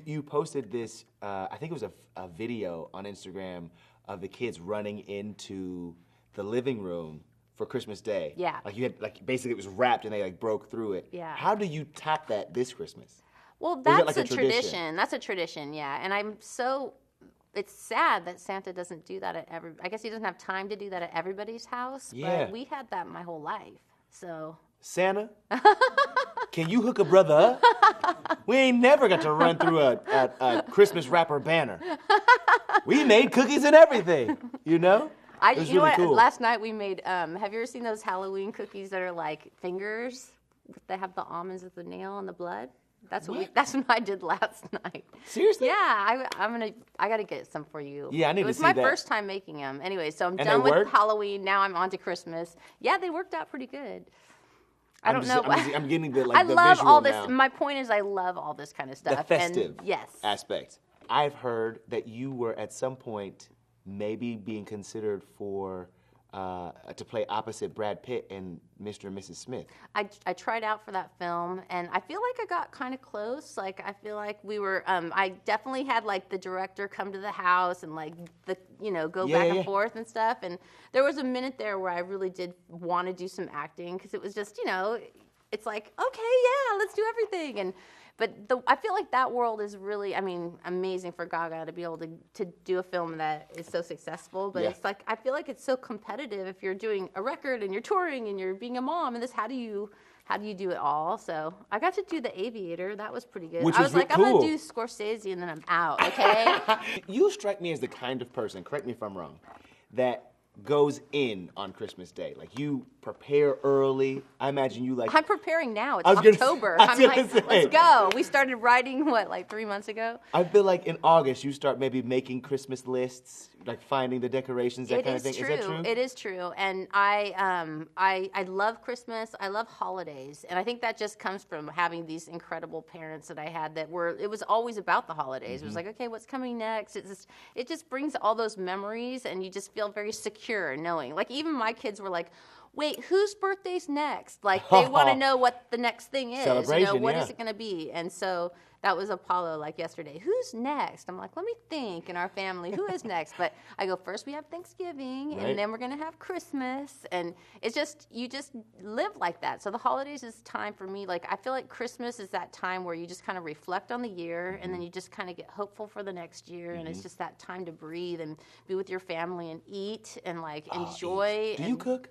You posted this, I think it was a video on Instagram of the kids running into the living room for Christmas Day. Yeah. Like you had, like basically it was wrapped and they like broke through it. Yeah. How do you top that this Christmas? Well, that's like a a tradition. That's a tradition, yeah. And it's sad that Santa doesn't do that at I guess he doesn't have time to do that at everybody's house. Yeah. But we had that my whole life, so. Santa, can you hook a brother up? We ain't never got to run through a Christmas wrapper banner. We made cookies and everything, you know? It was really cool. Last night we made, have you ever seen those Halloween cookies that are like fingers? They have the almonds with the nail and the blood? That's what I did last night. Seriously? Yeah, I gotta get some for you. Yeah, I need to see that. It was my first time making them. Anyway, so I'm done with Halloween. Now I'm on to Christmas. Yeah, they worked out pretty good. I don't know. I'm getting the I love all this. now. My point is, I love all this kind of stuff. The festive yes. aspect. I've heard that you were at some point maybe being considered for to play opposite Brad Pitt in Mr. and Mrs. Smith. I tried out for that film, and I feel like I got kind of close. Like, I feel like we were, I definitely had, like, the director come to the house and, like, go back and forth and stuff. And there was a minute there where I really did want to do some acting, because it was just, it's like, okay, yeah, let's do everything. But I feel like that world is really, amazing for Gaga to be able to do a film that is so successful. But it's like, I feel like it's so competitive if you're doing a record and you're touring and you're being a mom and this, how do you do it all? So I got to do The Aviator. That was pretty good. I was like, cool. I'm going to do Scorsese and then I'm out, okay? You strike me as the kind of person, correct me if I'm wrong, that goes in on Christmas Day. Like, you prepare early. I imagine you like... I'm preparing now. It's October. I'm like, let's go. We started writing, 3 months ago? I feel like in August you start maybe making Christmas lists, like finding the decorations, that kind of thing. True. Is that true? It is true. And I love Christmas. I love holidays. And I think that just comes from having these incredible parents that I had it was always about the holidays. Mm-hmm. It was like, okay, what's coming next? It just brings all those memories, and you just feel very secure knowing. Like, even my kids were like, wait, whose birthday's next? Like, they want to know what the next thing is. Celebration, what is it going to be? And so that was Apollo, like, yesterday. Who's next? I'm like, let me think in our family. Who is next? But I go, first we have Thanksgiving, and then we're going to have Christmas. And it's just, you just live like that. So the holidays is time for me. Like, I feel like Christmas is that time where you just kind of reflect on the year, and then you just kind of get hopeful for the next year. And it's just that time to breathe and be with your family and eat and, like, enjoy. Do you cook?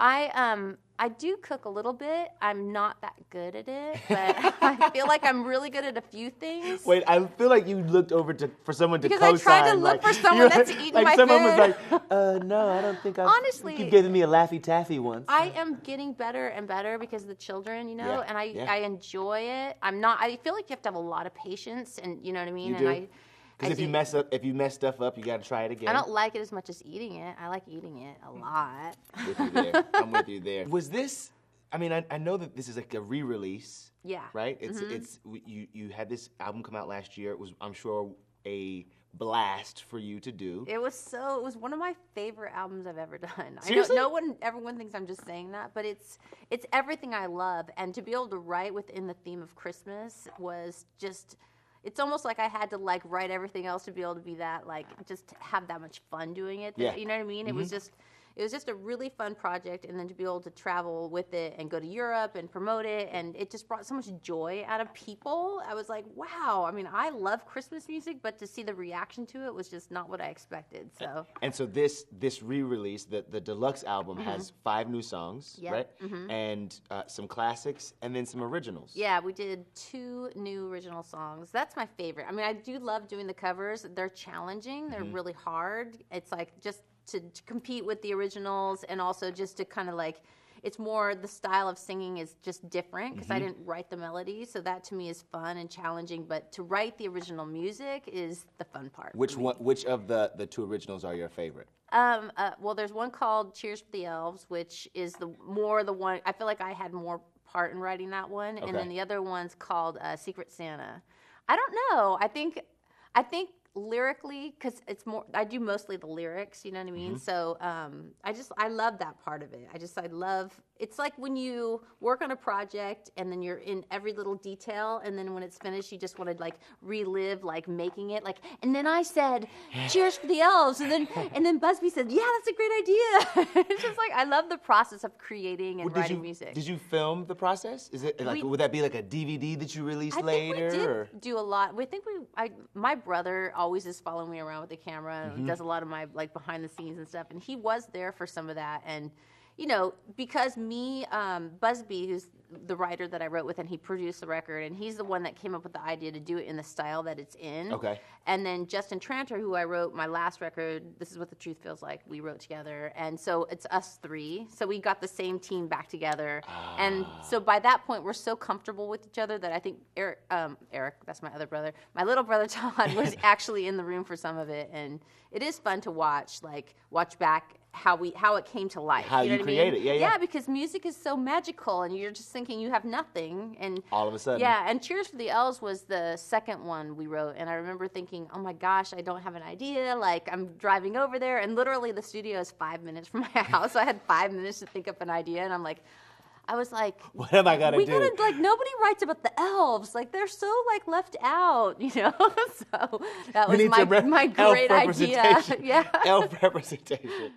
I do cook a little bit. I'm not that good at it, but I feel like I'm really good at a few things. Wait, I feel like you looked over for someone to co-sign. Because I tried to look for someone that's eating my food. Someone was like, no, I don't think Honestly, you keep giving me a Laffy Taffy once. I am getting better and better because of the children, and I enjoy it. I feel like you have to have a lot of patience, and you know what I mean? You do? Because if you mess stuff up, you got to try it again. I don't like it as much as eating it. I like eating it a lot. With you there. I'm with you there. Was this? I know that this is like a re-release. Yeah. Right. You had this album come out last year. It was, I'm sure, a blast for you to do. It was one of my favorite albums I've ever done. Seriously? I know everyone thinks I'm just saying that, but it's everything I love, and to be able to write within the theme of Christmas was just. It's almost like I had to, like, write everything else to be able to be that, like, just have that much fun doing it. Yeah. You know what I mean? Mm-hmm. It was just a really fun project, and then to be able to travel with it and go to Europe and promote it, and it just brought so much joy out of people. I was like, wow. I love Christmas music, but to see the reaction to it was just not what I expected. So. And so this re-release, the deluxe album, has 5 new songs, right? Mm-hmm. And some classics, and then some originals. Yeah, we did 2 new original songs. That's my favorite. I do love doing the covers. They're challenging. They're really hard. It's like just to compete with the originals, and also just to kind of like, it's more the style of singing is just different because I didn't write the melody, so that to me is fun and challenging. But to write the original music is the fun part. Which of the 2 originals are your favorite? Well, there's one called "Cheers for the Elves," which is the one I feel like I had more part in writing that one, and then the other one's called "Secret Santa." I don't know. I think lyrically, because it's more, I do mostly the lyrics, you know what I mean? So I love that part of it. I love it's like when you work on a project and then you're in every little detail, and then when it's finished, you just want to like relive like making it. Like, and then I said, "Cheers for the elves," and then Busby said, "Yeah, that's a great idea." It's just like I love the process of creating and writing music. Did you film the process? Is it like would that be like a DVD that you released later? I think we did do a lot. My brother always is following me around with the camera and does a lot of my like behind the scenes and stuff, and he was there for some of that. And you know, because Busby, who's the writer that I wrote with, and he produced the record, and he's the one that came up with the idea to do it in the style that it's in. Okay. And then Justin Tranter, who I wrote my last record, This Is What the Truth Feels Like, we wrote together. And so it's us three. So we got the same team back together. And so by that point, we're so comfortable with each other that I think Eric, that's my other brother, my little brother Todd was actually in the room for some of it. And it is fun to watch back how it came to life. How you create it, yeah. Yeah, because music is so magical, and you're just thinking you have nothing, and all of a sudden. Yeah, and Cheers for the Elves was the second one we wrote, and I remember thinking, oh my gosh, I don't have an idea. Like, I'm driving over there, and literally the studio is 5 minutes from my house, so I had 5 minutes to think up an idea, and I was like, what am I gonna do? Nobody writes about the elves. Like, they're so like left out, you know. So that was my great idea. Yeah, elf representation.